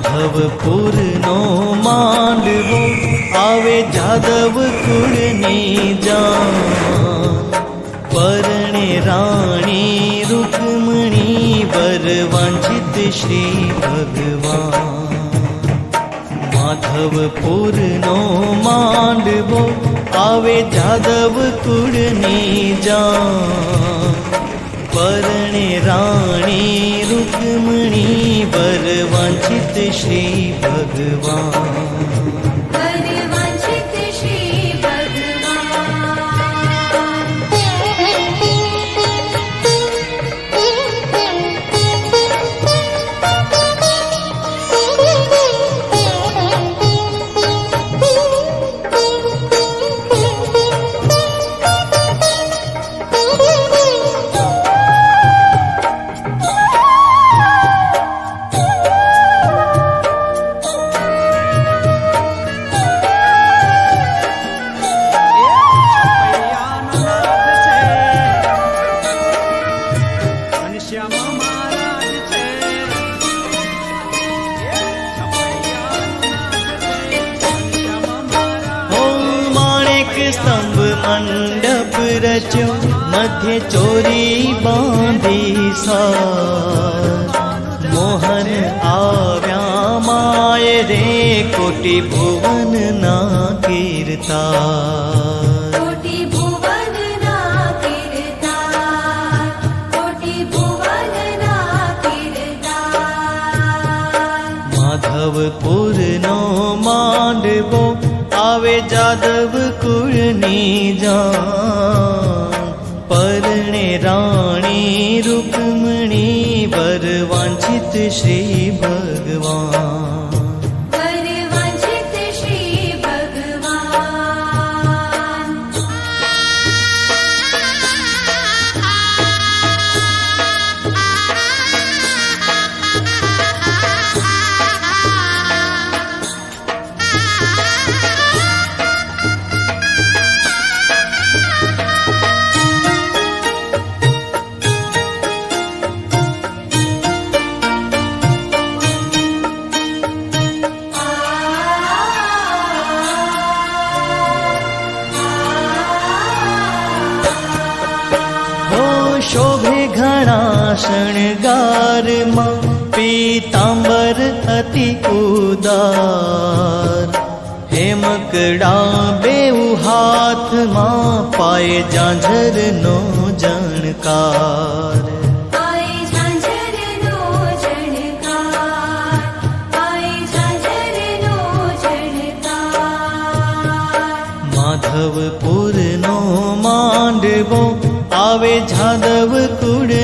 માધવપુરનો માંડવો આવે જાદવ કુળની જાન પરણે રાણી રૂકમણી વર વાંછિત શ્રી ભગવાન માધવપુરનો માંડવો આવે જાદવ કુળની જાન પરણે રાણી રૂકમણી વર વાંછિત શ્રી ભગવાન વરવાંછિત શ્રી સ્તંભ મંડપ રચ્યો મધ્ય ચોરી બાંધી સાર મોહન આવ્યા માય રે કોટી ભુવન ના કીર્તાર કોટી ભુવનના કીર્તાર કોટી ભુવનના કીર્તાર માધવપુરનો માંડવો આવે જાદવ કુળની જાન પરણે રાણી રૂકમણી વર વાંછિત શ્રી ભગવાન વરવાંછિત શ્રી ભગવાન શોભે ઘણા શણગારમાં પીતાંબર અતિ ઉદાર હેમકડા બેઉ હાથમાં પાય ઝાંઝરનો જણકાર આય ઝાંઝરનો જણકાર આય ઝાંઝરનો જણકાર માધવપુરનો માંડવો આવે જાદવ